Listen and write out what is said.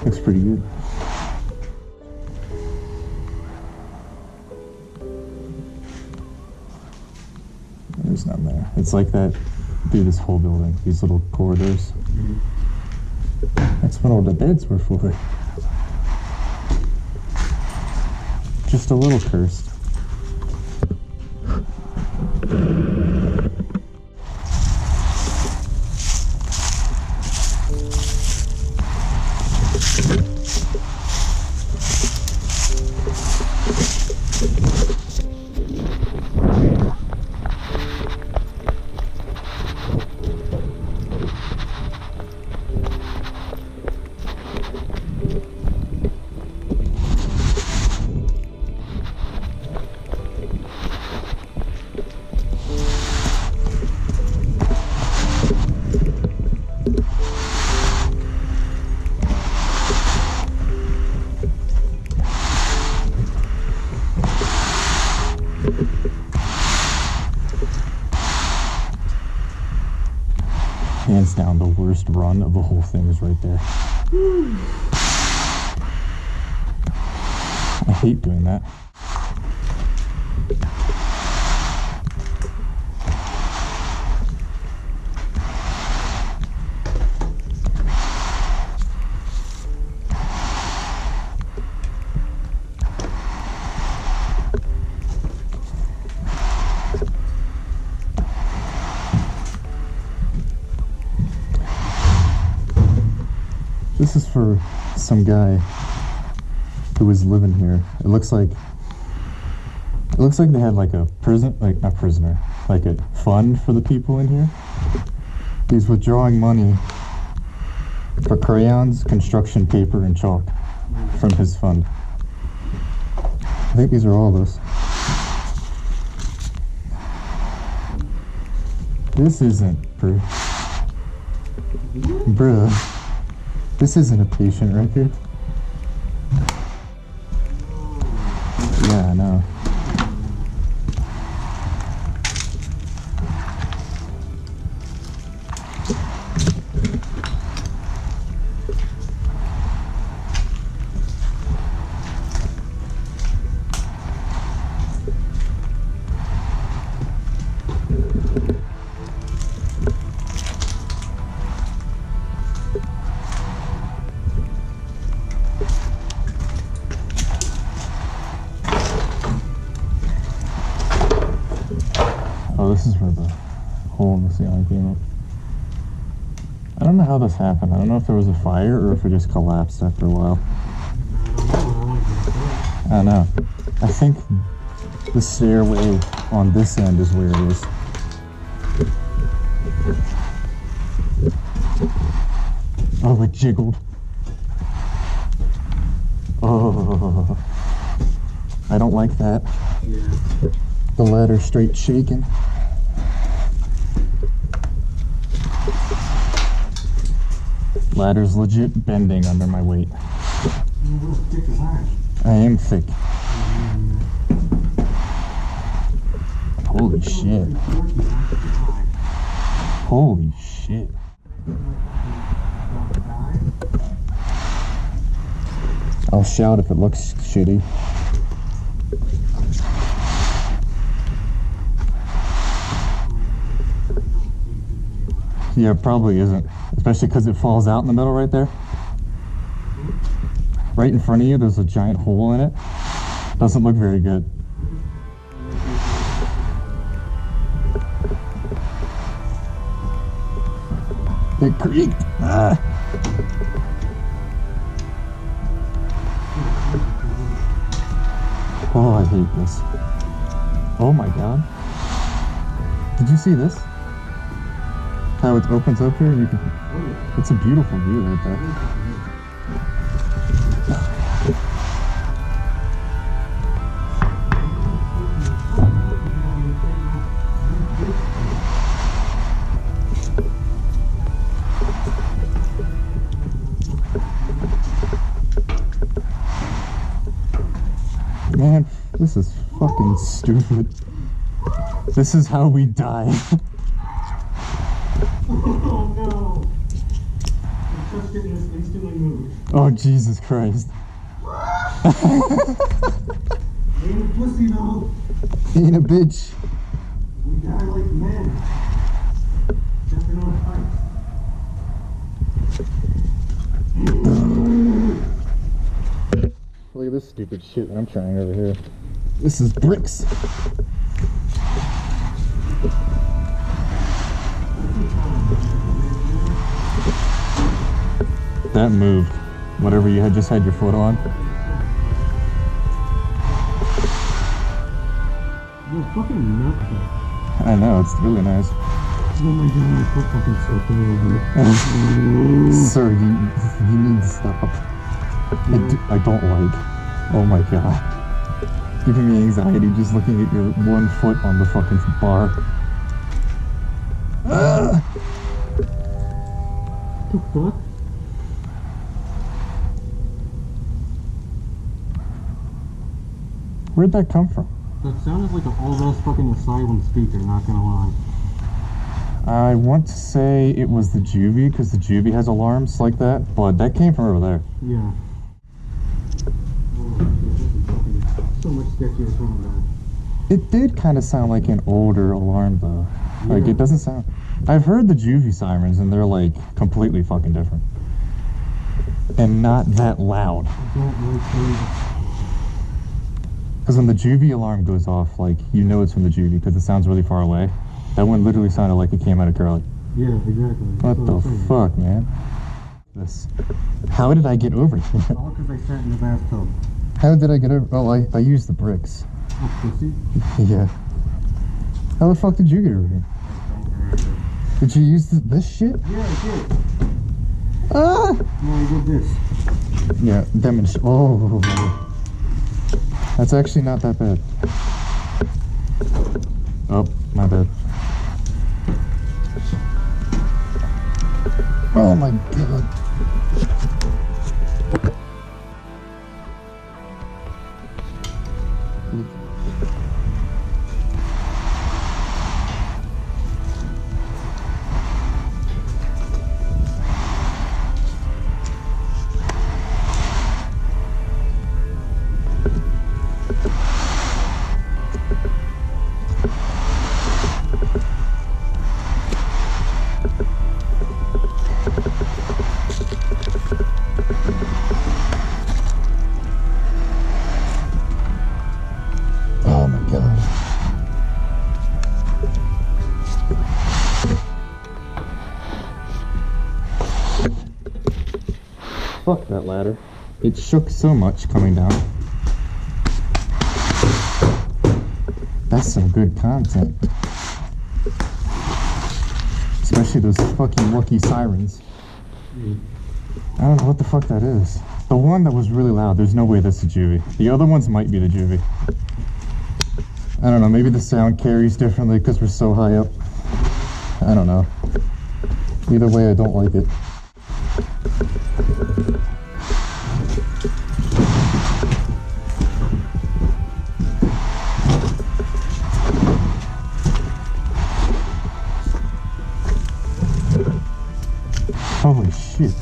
Looks pretty good. There's none there. It's like that through this whole building, these little corridors. That's what all the beds were for. Just a little cursed. Hands down, the worst run of the whole thing is right there. I hate doing that. This is for some guy who was living here. It looks like they had like a prison, like not prisoner, like a fund for the people in here. He's withdrawing money for crayons, construction paper, and chalk from his fund. I think these are all those. This isn't, bruh. This isn't a patient right here. Yeah, I know. Oh, this is where the hole in the ceiling came up. I don't know how this happened. I don't know if there was a fire or if it just collapsed after a while. I don't know. I think the stairway on this end is where it is. Oh, it jiggled. Oh, I don't like that. The ladder's straight shaking. Ladder's legit bending under my weight. I am thick. Holy shit. Holy shit. I'll shout if it looks shitty. Yeah, it probably isn't. Especially because it falls out in the middle right there. Right in front of you, there's a giant hole in it. Doesn't look very good. It creaked. Ah. Oh, I hate this. Oh my god. Did you see this? How it opens up here and you can... It's a beautiful view right there. This is fucking stupid. This is how we die. Oh no! I'm just getting this instantly moved. Oh, Jesus Christ. Ain't a pussy though. Ain't a bitch. We die like men. Jumping on pipes. Look at this stupid shit that I'm trying over here. This is bricks. That moved. Whatever you had just had your foot on. You're fucking nuts. I know, it's really nice. Oh my god, my foot fucking slipping over. Sir, you need to stop. I don't like. Oh my god. Giving me anxiety just looking at your one foot on the fucking bar. What the fuck? Where'd that come from? That sounded like an old-ass fucking Asylum speaker, not gonna lie. I want to say it was the juvie, because the juvie has alarms like that, but that came from over there. Yeah. Oh, this is fucking so much sketchier from that. It did kind of sound like an older alarm, though. Yeah. Like, it doesn't sound... I've heard the juvie sirens, and they're, like, completely fucking different. And not that loud. I don't like it. Because when the juvie alarm goes off, like, you know it's from the juvie, because it sounds really far away. That one literally sounded like it came out of Curly. Yeah, exactly. What the fuck, man? This. How did I get over here? All because I sat in the bathtub. How did I get over? Oh, I used the bricks. Oh, pussy. Yeah. How the fuck did you get over here? Did you use this shit? Yeah, I did. Ah! No, I did this. Yeah, demonstrate. Oh. That's actually not that bad. Oh, my bad. Oh my god. Oh my god. Fuck that ladder. It shook so much coming down. That's some good content. Especially those fucking lucky sirens. I don't know what the fuck that is. The one that was really loud, there's no way that's the juvie. The other ones might be the juvie. I don't know, maybe the sound carries differently because we're so high up. I don't know. Either way, I don't like it. Holy shit.